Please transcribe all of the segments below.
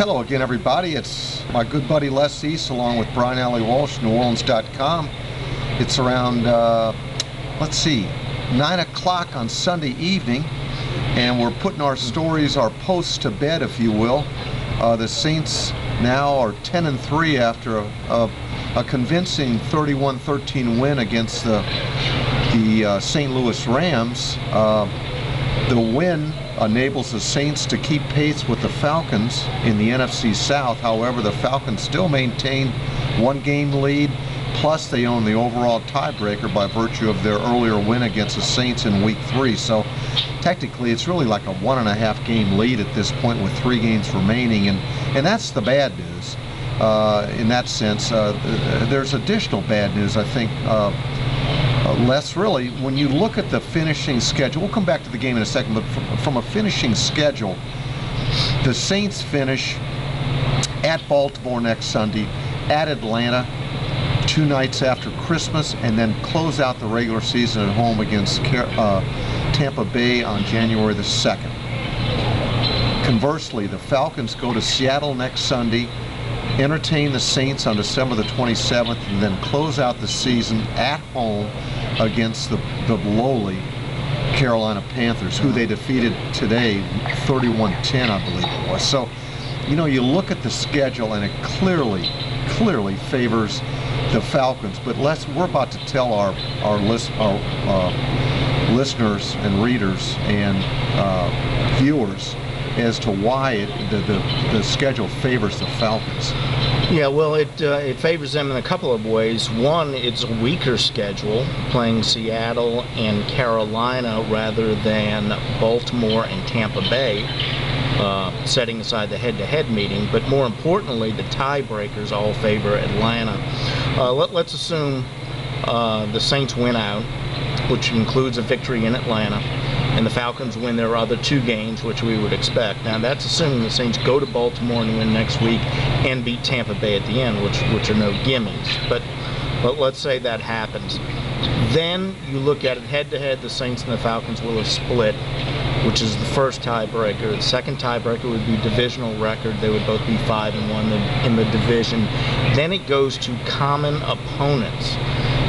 Hello again, everybody. It's my good buddy Les East along with Brian Allee-Walsh, NewOrleans.com. It's around, let's see, 9 o'clock on Sunday evening, and we're putting our stories, our posts to bed, if you will. The Saints now are 10-3 after a convincing 31-13 win against the St. Louis Rams. The win enables the Saints to keep pace with the Falcons in the NFC South. However, the Falcons still maintain one-game lead, plus they own the overall tiebreaker by virtue of their earlier win against the Saints in Week 3. So technically it's really like a 1.5 game lead at this point with 3 games remaining, and that's the bad news in that sense. There's additional bad news, I think, Les, really, when you look at the finishing schedule, we'll come back to the game in a second, but from a finishing schedule, the Saints finish at Baltimore next Sunday, at Atlanta 2 nights after Christmas, and then close out the regular season at home against Tampa Bay on January the 2nd. Conversely, the Falcons go to Seattle next Sunday, entertain the Saints on December the 27th, and then close out the season at home against the lowly Carolina Panthers, who they defeated today 31-10, I believe it was. So, you know, you look at the schedule and it clearly favors the Falcons. But we're about to tell our listeners and readers and viewers as to why the schedule favors the Falcons. Yeah, well, it favors them in a couple of ways. One, it's a weaker schedule, playing Seattle and Carolina rather than Baltimore and Tampa Bay, setting aside the head-to-head meeting. But more importantly, the tiebreakers all favor Atlanta. Let's assume the Saints win out, which includes a victory in Atlanta, and the Falcons win their other 2 games, which we would expect. Now, that's assuming the Saints go to Baltimore and win next week and beat Tampa Bay at the end, which are no gimmies. But let's say that happens. Then you look at it head-to-head, the Saints and the Falcons will have split, which is the first tiebreaker. The second tiebreaker would be divisional record. They would both be 5-1 in the division. Then it goes to common opponents.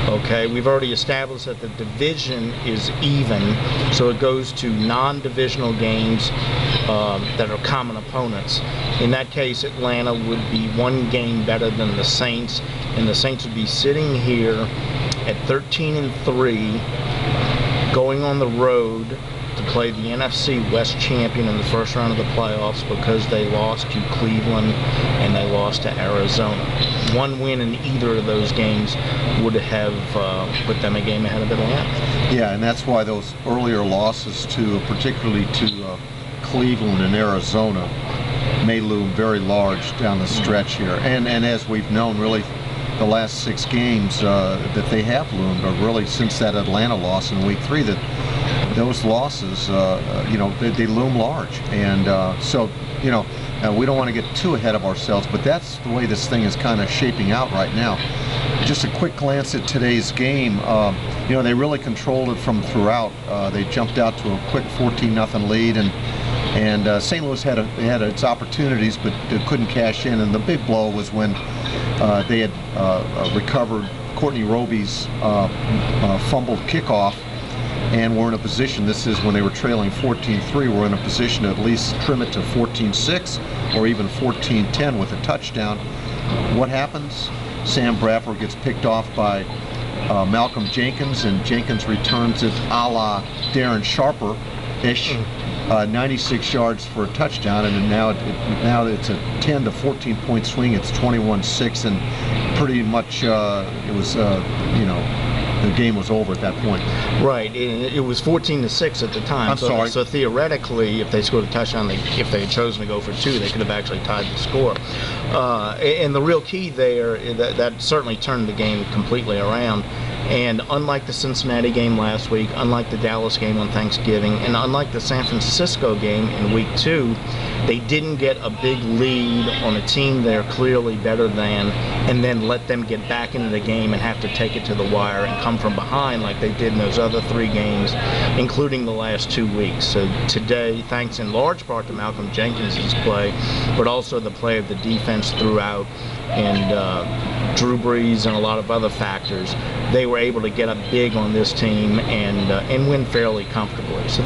Okay, we've already established that the division is even, so it goes to non-divisional games that are common opponents. In that case, Atlanta would be 1 game better than the Saints, and the Saints would be sitting here at 13-3, going on the road to play the NFC West champion in the first round of the playoffs because they lost to Cleveland and they lost to Arizona. 1 win in either of those games would have put them a game ahead of Atlanta. Yeah, and that's why those earlier losses particularly to Cleveland and Arizona may loom very large down the stretch here. And as we've known, really, the last 6 games that they have loomed are really since that Atlanta loss in Week 3, that those losses, you know, they loom large. And so, you know, we don't want to get too ahead of ourselves, but that's the way this thing is kind of shaping out right now. Just a quick glance at today's game. You know, they really controlled it from throughout. They jumped out to a quick 14-0 lead, and St. Louis had its opportunities, but couldn't cash in. And the big blow was when they had recovered Courtney Roby's fumbled kickoff, and we're in a position, this is when they were trailing 14-3, we're in a position to at least trim it to 14-6 or even 14-10 with a touchdown. What happens? Sam Bradford gets picked off by Malcolm Jenkins, and Jenkins returns it a la Darren Sharper-ish, 96 yards for a touchdown, and now it's a 10 to 14 point swing. It's 21-6, and pretty much it was you know, the game was over at that point. Right. It was 14-6 at the time. I'm sorry. So theoretically, if they scored a touchdown, if they had chosen to go for 2, they could have actually tied the score. And the real key there, that certainly turned the game completely around. And unlike the Cincinnati game last week, unlike the Dallas game on Thanksgiving, and unlike the San Francisco game in week 2, they didn't get a big lead on a team they're clearly better than and then let them get back into the game and have to take it to the wire and come from behind like they did in those other 3 games, including the last 2 weeks. So today, thanks in large part to Malcolm Jenkins' play, but also the play of the defense throughout, and Drew Brees and a lot of other factors, they were able to get up big on this team and win fairly comfortably. So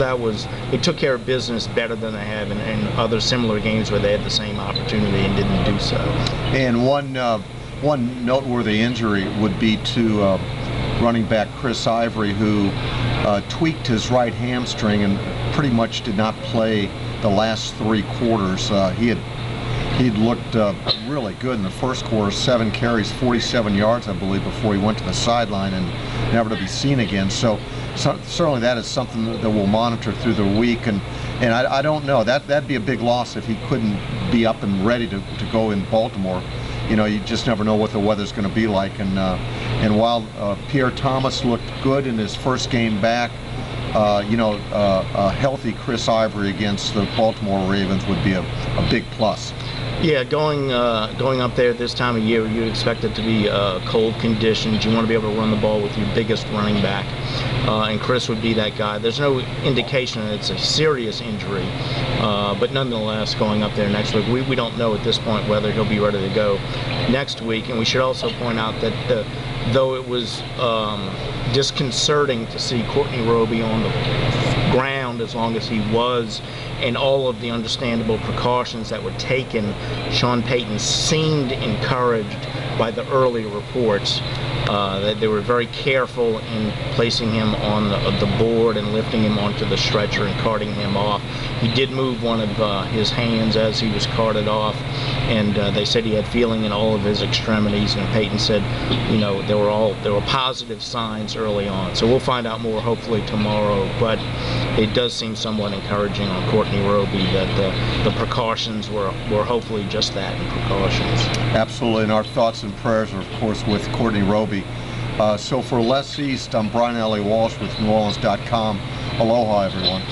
they took care of business better than they have in other similar games where they had the same opportunity and didn't do so. And one noteworthy injury would be to running back Chris Ivory, who tweaked his right hamstring and pretty much did not play the last 3 quarters. He'd looked really good in the first quarter, 7 carries, 47 yards, I believe, before he went to the sideline and never to be seen again. So certainly that is something that we'll monitor through the week. And I don't know, that'd be a big loss if he couldn't be up and ready to go in Baltimore. You know, you just never know what the weather's going to be like. And while Pierre Thomas looked good in his first game back, a healthy Chris Ivory against the Baltimore Ravens would be a big plus. Yeah, going up there this time of year, you expect it to be cold conditions. You want to be able to run the ball with your biggest running back, and Chris would be that guy. There's no indication that it's a serious injury, but nonetheless, going up there next week, we don't know at this point whether he'll be ready to go next week. And we should also point out that though it was disconcerting to see Courtney Roby on the ground as long as he was, and all of the understandable precautions that were taken, Sean Payton seemed encouraged by the early reports that they were very careful in placing him on the board and lifting him onto the stretcher and carting him off. He did move one of his hands as he was carted off, and they said he had feeling in all of his extremities, and Payton said, you know, there were positive signs early on. So we'll find out more hopefully tomorrow, but it does seem somewhat encouraging on Courtney Roby that the precautions were hopefully just that, precautions. Absolutely, and our thoughts and prayers are, of course, with Courtney Roby. So for Les East, I'm Brian Allee-Walsh with NewOrleans.com. Aloha, everyone.